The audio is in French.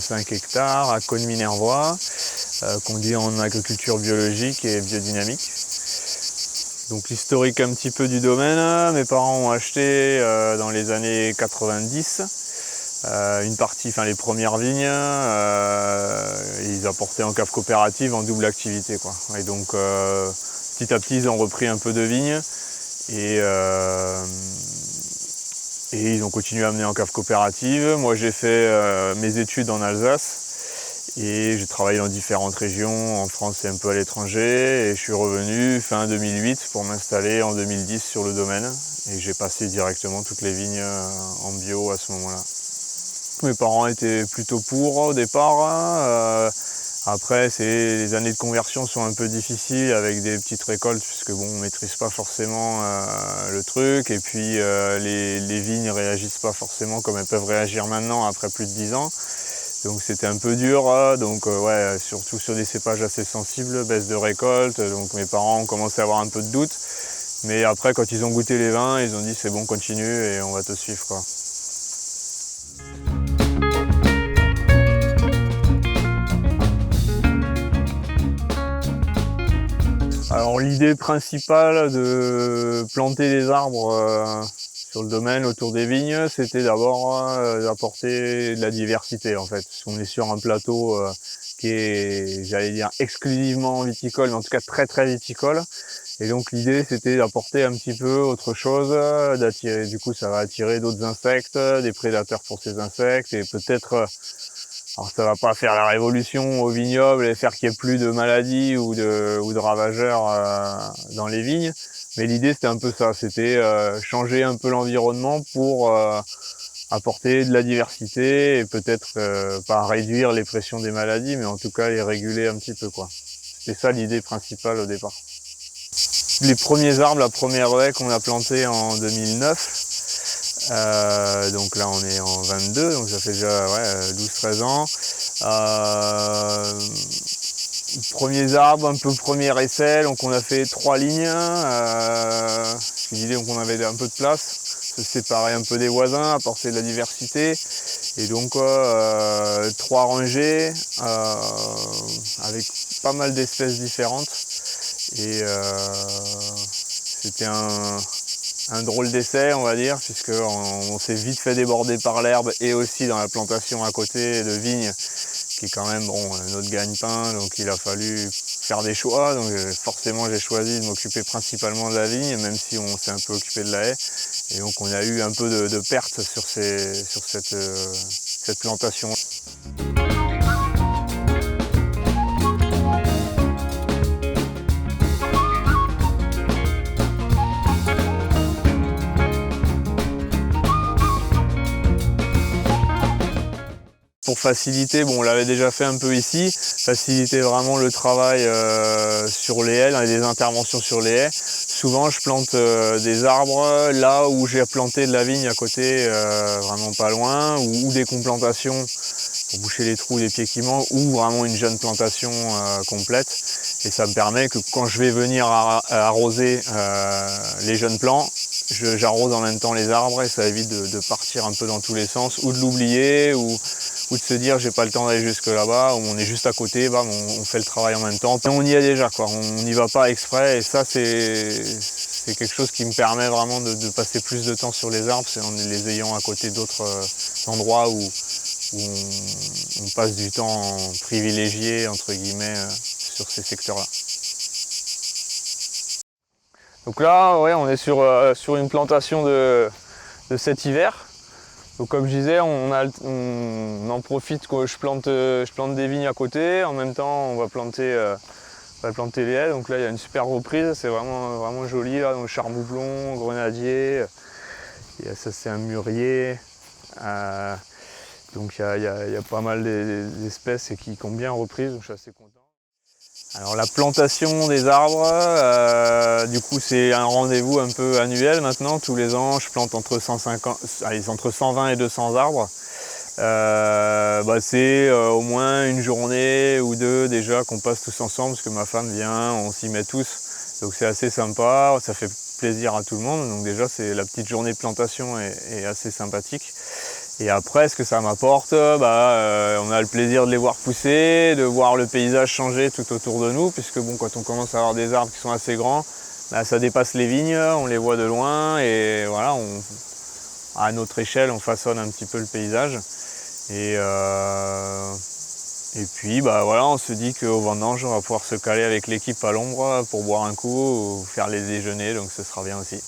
25 hectares à Cosne-Minervois, qu'on dit en agriculture biologique et biodynamique. Donc l'historique un petit peu du domaine, mes parents ont acheté dans les années 90 une partie, enfin les premières vignes, ils apportaient en cave coopérative en double activité, quoi. Et donc petit à petit ils ont repris un peu de vignes et ils ont continué à amener en cave coopérative. Moi j'ai fait mes études en Alsace et j'ai travaillé dans différentes régions, en France et un peu à l'étranger. Et je suis revenu fin 2008 pour m'installer en 2010 sur le domaine. Et j'ai passé directement toutes les vignes en bio à ce moment-là. Mes parents étaient plutôt pour au départ. Après, les années de conversion sont un peu difficiles avec des petites récoltes puisque bon, on ne maîtrise pas forcément le truc. Et puis les vignes ne réagissent pas forcément comme elles peuvent réagir maintenant après plus de 10 ans. Donc c'était un peu dur. Donc ouais, surtout sur des cépages assez sensibles, baisse de récolte. Donc mes parents ont commencé à avoir un peu de doute. Mais après, quand ils ont goûté les vins, ils ont dit c'est bon, continue et on va te suivre, quoi. Alors l'idée principale de planter des arbres sur le domaine autour des vignes, c'était d'abord d'apporter de la diversité en fait. Parce qu'on est sur un plateau qui est, j'allais dire, exclusivement viticole, mais en tout cas très très viticole. Et donc l'idée c'était d'apporter un petit peu autre chose, d'attirer, du coup ça va attirer d'autres insectes, des prédateurs pour ces insectes et peut-être alors ça va pas faire la révolution au vignoble et faire qu'il n'y ait plus de maladies ou de ravageurs dans les vignes. Mais l'idée c'était un peu ça, c'était changer un peu l'environnement pour apporter de la diversité et peut-être pas réduire les pressions des maladies, mais en tout cas les réguler un petit peu, quoi. C'était ça l'idée principale au départ. Les premiers arbres, la première haie qu'on a plantée en 2009, donc là on est en 22, donc ça fait déjà 12-13 ans. Premiers arbres, un peu premier essai, donc on a fait 3 lignes. L'idée, donc on avait un peu de place, se séparer un peu des voisins, apporter de la diversité. Et donc 3 rangées avec pas mal d'espèces différentes. Et c'était un drôle d'essai, on va dire, puisqu'on s'est vite fait déborder par l'herbe et aussi dans la plantation à côté de vignes, qui est quand même notre gagne-pain, donc il a fallu faire des choix. Donc forcément j'ai choisi de m'occuper principalement de la vigne, même si on s'est un peu occupé de la haie. Et donc on a eu un peu de pertes sur cette plantation. Pour faciliter, bon on l'avait déjà fait un peu ici, faciliter vraiment le travail sur les haies, des interventions sur les haies. Souvent je plante des arbres là où j'ai planté de la vigne à côté, vraiment pas loin, ou des complantations pour boucher les trous des pieds qui manquent, ou vraiment une jeune plantation complète. Et ça me permet que quand je vais venir arroser les jeunes plants, j'arrose en même temps les arbres et ça évite de partir un peu dans tous les sens, ou de l'oublier, ou de se dire j'ai pas le temps d'aller jusque là-bas, ou on est juste à côté, bam, on fait le travail en même temps. Et on y est déjà, quoi. On n'y va pas exprès et ça c'est quelque chose qui me permet vraiment de passer plus de temps sur les arbres, c'est en les ayant à côté d'autres endroits où on passe du temps privilégié entre guillemets sur ces secteurs-là. Donc là, ouais, on est sur une plantation de cet hiver. Donc comme je disais, on en profite que je plante des vignes à côté. En même temps, on va planter les haies. Donc là, il y a une super reprise. C'est vraiment, vraiment joli. Là, donc charboublon, grenadier. Et ça, c'est un mûrier. Donc il y a pas mal d'espèces qui ont bien repris. Donc je suis assez content. Alors la plantation des arbres, du coup c'est un rendez-vous un peu annuel maintenant. Tous les ans je plante entre 120 et 200 arbres. C'est au moins une journée ou deux déjà qu'on passe tous ensemble parce que ma femme vient, on s'y met tous. Donc c'est assez sympa, ça fait plaisir à tout le monde. Donc déjà c'est la petite journée de plantation est assez sympathique. Et après, ce que ça m'apporte, on a le plaisir de les voir pousser, de voir le paysage changer tout autour de nous, puisque bon, quand on commence à avoir des arbres qui sont assez grands, ça dépasse les vignes, on les voit de loin, et voilà, à notre échelle, on façonne un petit peu le paysage. Et puis voilà, on se dit qu'au vendange, on va pouvoir se caler avec l'équipe à l'ombre pour boire un coup ou faire les déjeuners, donc ce sera bien aussi.